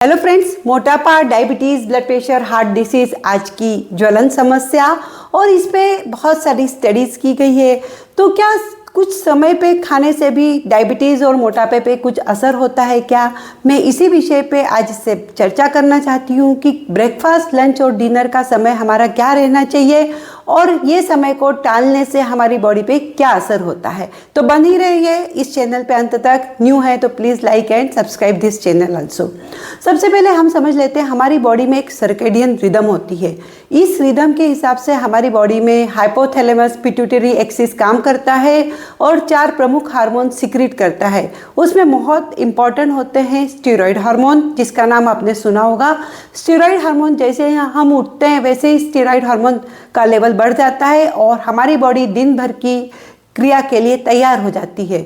Hello friends, मोटापा, diabetes, blood pressure, heart disease आज की ज्वलन समस्या और इस पे बहुत सारी स्टडीज़ की गई है। तो क्या कुछ समय पे खाने से भी डायबिटीज़ और मोटापे पे कुछ असर होता है क्या? मैं इसी विषय पे आज से चर्चा करना चाहती हूँ कि ब्रेकफास्ट, लंच और डिनर का समय हमारा क्या रहना चाहिए और ये समय को टालने से हमारी बॉडी पे क्या असर होता है। तो बनी रहिए इस चैनल पे अंत तक। न्यू है तो please like and subscribe this channel also. सबसे पहले हम समझ लेते हैं हमारी बॉडी में एक सर्केडियन रिदम होती है। इस रिदम के हिसाब से हमारी बॉडी में हाइपोथैलेमस पिट्यूटरी एक्सिस काम करता है और 4 प्रमुख हार्मोन सिक्रीट करता है। उसमें बहुत इंपॉर्टेंट होते हैं स्टेरॉइड हार्मोन, जिसका नाम आपने सुना होगा। स्टेरॉइड हार्मोन जैसे हम उठते हैं वैसे ही स्टेरॉइड हार्मोन का लेवल बढ़ जाता है और हमारी बॉडी दिन भर की क्रिया के लिए तैयार हो जाती है।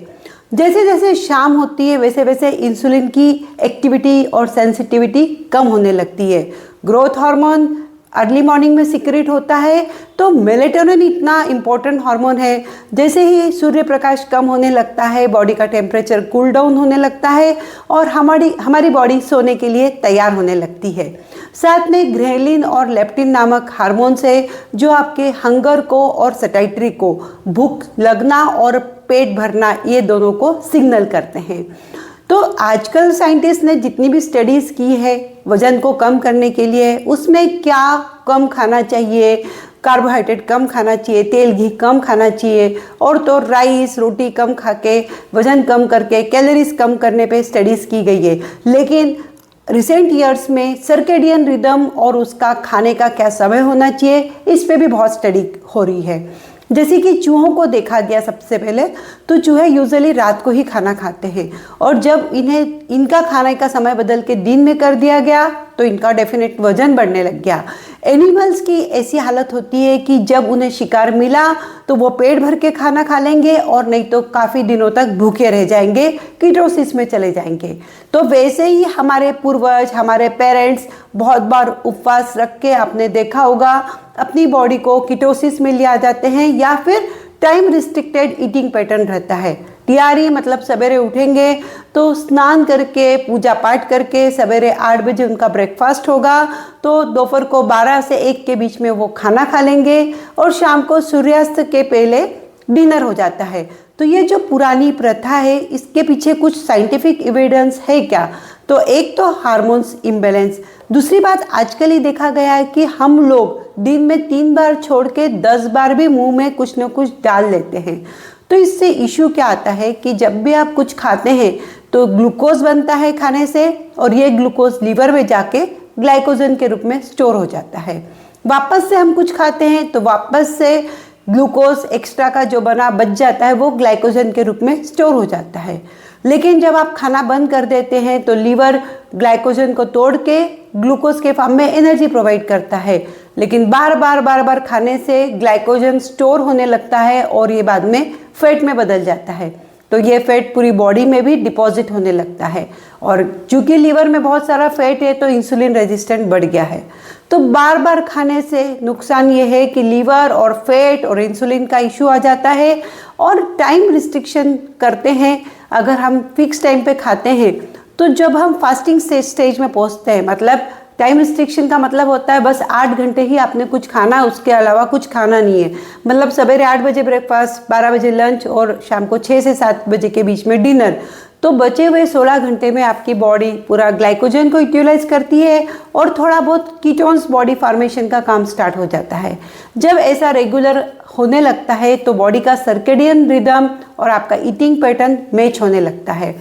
जैसे जैसे शाम होती है वैसे वैसे इंसुलिन की एक्टिविटी और सेंसिटिविटी कम होने लगती है। ग्रोथ हार्मोन अर्ली मॉर्निंग में सिक्रेट होता है। तो मेलेटोनिन इतना इम्पोर्टेंट हार्मोन है। जैसे ही सूर्य प्रकाश कम होने लगता है बॉडी का टेम्परेचर कूल डाउन होने लगता है और हमारी बॉडी सोने के लिए तैयार होने लगती है। साथ में ग्रेलिन और लेप्टिन नामक हार्मोन्स है जो आपके हंगर को और सटाइटरी को, भूख लगना और पेट भरना, ये दोनों को सिग्नल करते हैं। तो आजकल साइंटिस्ट ने जितनी भी स्टडीज़ की है वज़न को कम करने के लिए, उसमें क्या कम खाना चाहिए, कार्बोहाइड्रेट कम खाना चाहिए, तेल घी कम खाना चाहिए और तो राइस रोटी कम खा के वज़न कम करके कैलोरीज कम करने पे स्टडीज़ की गई है। लेकिन रिसेंट ईयर्स में सर्केडियन रिदम और उसका खाने का क्या समय होना चाहिए, इस पे भी बहुत स्टडी हो रही है। जैसे कि चूहों को देखा गया सबसे पहले, तो चूहे यूजुअली रात को ही खाना खाते हैं और जब इनका खाने का समय बदल के दिन में कर दिया गया तो इनका डेफिनेट वजन बढ़ने लग गया। एनिमल्स की ऐसी हालत होती है कि जब उन्हें शिकार मिला तो वो पेट भर के खाना खा लेंगे और नहीं तो काफ़ी दिनों तक भूखे रह जाएंगे, कीटोसिस में चले जाएंगे। तो वैसे ही हमारे पूर्वज, हमारे पेरेंट्स बहुत बार उपवास रख के, आपने देखा होगा, अपनी बॉडी को कीटोसिस में ले आ जाते हैं या फिर टाइम रिस्ट्रिक्टेड ईटिंग पैटर्न रहता है। टीआरई मतलब सवेरे उठेंगे तो स्नान करके पूजा पाठ करके सवेरे 8 बजे उनका ब्रेकफास्ट होगा, तो दोपहर को 12 से 1 के बीच में वो खाना खा लेंगे और शाम को सूर्यास्त के पहले डिनर हो जाता है। तो ये जो पुरानी प्रथा है इसके पीछे कुछ साइंटिफिक एविडेंस है क्या? तो एक तो हार्मोन्स इम्बैलेंस, दूसरी बात आजकल ही देखा गया है कि हम लोग दिन में 3 बार छोड़ के 10 बार भी मुंह में कुछ न कुछ डाल लेते हैं। तो इससे इश्यू क्या आता है कि जब भी आप कुछ खाते हैं तो ग्लूकोज बनता है खाने से और ये ग्लूकोज लीवर में जाके ग्लाइकोजन के रूप में स्टोर हो जाता है। वापस से हम कुछ खाते हैं तो वापस से ग्लूकोज एक्स्ट्रा का जो बच जाता है वो ग्लाइकोजन के रूप में स्टोर हो जाता है। लेकिन जब आप खाना बंद कर देते हैं तो लीवर ग्लाइकोजन को तोड़ के ग्लूकोज के फॉर्म में एनर्जी प्रोवाइड करता है। लेकिन बार बार खाने से ग्लाइकोजन स्टोर होने लगता है और ये बाद में फैट में बदल जाता है। तो ये फैट पूरी बॉडी में भी डिपॉजिट होने लगता है और चूंकि लीवर में बहुत सारा फैट है तो इंसुलिन रेजिस्टेंट बढ़ गया है। तो बार बार खाने से नुकसान ये है कि लीवर और फैट और इंसुलिन का इशू आ जाता है और टाइम रिस्ट्रिक्शन करते हैं। अगर हम फिक्स टाइम पे खाते हैं तो जब हम फास्टिंग स्टेज में पहुंचते हैं, मतलब टाइम रिस्ट्रिक्शन का मतलब होता है बस 8 घंटे ही आपने कुछ खाना, उसके अलावा कुछ खाना नहीं है। मतलब सवेरे 8 बजे ब्रेकफास्ट, 12 बजे लंच और शाम को 6 से 7 बजे के बीच में डिनर। तो बचे हुए 16 घंटे में आपकी बॉडी पूरा ग्लाइकोजन को यूटिलाइज करती है और थोड़ा बहुत कीटोन्स बॉडी फॉर्मेशन का काम स्टार्ट हो जाता है। जब ऐसा रेगुलर होने लगता है तो बॉडी का सर्केडियन रिदम और आपका ईटिंग पैटर्न मैच होने लगता है।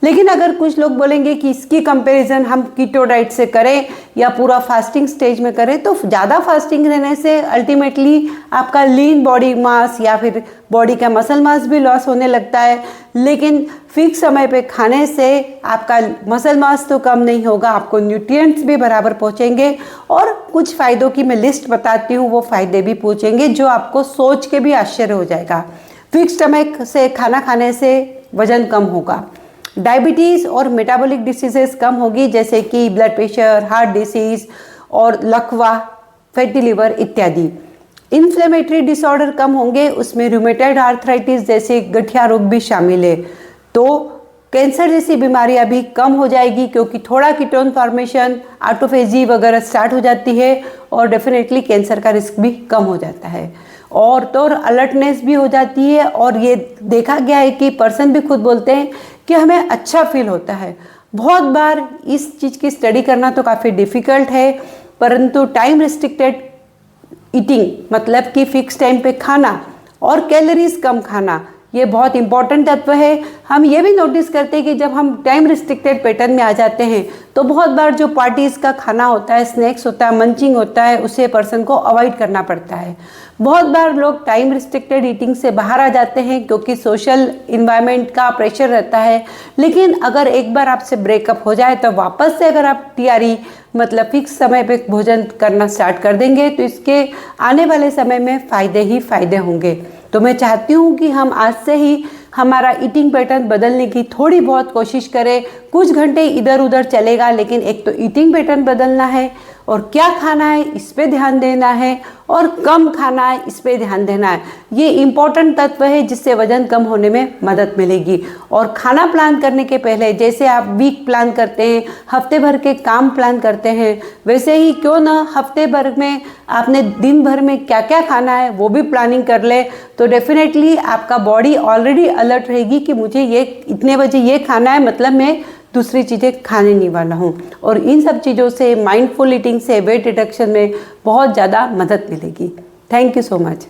लेकिन अगर कुछ लोग बोलेंगे कि इसकी कंपैरिजन हम कीटो डाइट से करें या पूरा फास्टिंग स्टेज में करें, तो ज़्यादा फास्टिंग रहने से अल्टीमेटली आपका लीन बॉडी मास या फिर बॉडी का मसल मास भी लॉस होने लगता है। लेकिन फिक्स समय पे खाने से आपका मसल मास तो कम नहीं होगा, आपको न्यूट्रिएंट्स भी बराबर पहुँचेंगे और कुछ फ़ायदों की मैं लिस्ट बताती हूँ, वो फ़ायदे भी पहुँचेंगे जो आपको सोच के भी आश्चर्य हो जाएगा। फिक्स स्टमक से खाना खाने से वज़न कम होगा, डायबिटीज़ और मेटाबॉलिक डिसीजेस कम होगी, जैसे कि ब्लड प्रेशर, हार्ट डिसीज़ और लकवा, फैटी लिवर इत्यादि। इन्फ्लेमेटरी डिसऑर्डर कम होंगे, उसमें रूमेटॉइड आर्थराइटिस जैसे गठिया रोग भी शामिल है। तो कैंसर जैसी बीमारियां भी कम हो जाएगी, क्योंकि थोड़ा कीटोन फॉर्मेशन, ऑटोफेजी वगैरह स्टार्ट हो जाती है और डेफिनेटली कैंसर का रिस्क भी कम हो जाता है। और तो और अलर्टनेस भी हो जाती है, और ये देखा गया है कि पर्सन भी खुद बोलते हैं कि हमें अच्छा फील होता है। बहुत बार इस चीज़ की स्टडी करना तो काफ़ी डिफ़िकल्ट है, परंतु टाइम रिस्ट्रिक्टेड ईटिंग, मतलब कि फिक्स टाइम पे खाना और कैलोरीज कम खाना, ये बहुत इंपॉर्टेंट तत्व है। हम ये भी नोटिस करते हैं कि जब हम टाइम रिस्ट्रिक्टेड पैटर्न में आ जाते हैं तो बहुत बार जो पार्टीज़ का खाना होता है, स्नैक्स होता है, मंचिंग होता है, उसे पर्सन को अवॉइड करना पड़ता है। बहुत बार लोग टाइम रिस्ट्रिक्टेड ईटिंग से बाहर आ जाते हैं क्योंकि सोशल इन्वायरमेंट का प्रेशर रहता है। लेकिन अगर एक बार आपसे ब्रेकअप हो जाए तो वापस से अगर आप टीआरई मतलब फिक्स समय पे भोजन करना स्टार्ट कर देंगे तो इसके आने वाले समय में फ़ायदे ही फ़ायदे होंगे। तो मैं चाहती हूँ कि हम आज से ही हमारा ईटिंग पैटर्न बदलने की थोड़ी बहुत कोशिश करें। कुछ घंटे इधर उधर चलेगा, लेकिन एक तो ईटिंग पैटर्न बदलना है और क्या खाना है इस पे ध्यान देना है, और कम खाना है इस पे ध्यान देना है। ये इम्पॉर्टेंट तत्व है जिससे वजन कम होने में मदद मिलेगी। और खाना प्लान करने के पहले जैसे आप वीक प्लान करते हैं, हफ्ते भर के काम प्लान करते हैं, वैसे ही क्यों ना हफ्ते भर में आपने दिन भर में क्या क्या खाना है वो भी प्लानिंग कर ले, तो डेफिनेटली आपका बॉडी ऑलरेडी अलर्ट रहेगी कि मुझे ये इतने बजे ये खाना है, मतलब मैं दूसरी चीज़ें खाने नहीं वाला हूँ। और इन सब चीज़ों से, माइंडफुल ईटिंग से वेट रिडक्शन में बहुत ज़्यादा मदद मिलेगी। Thank you so much.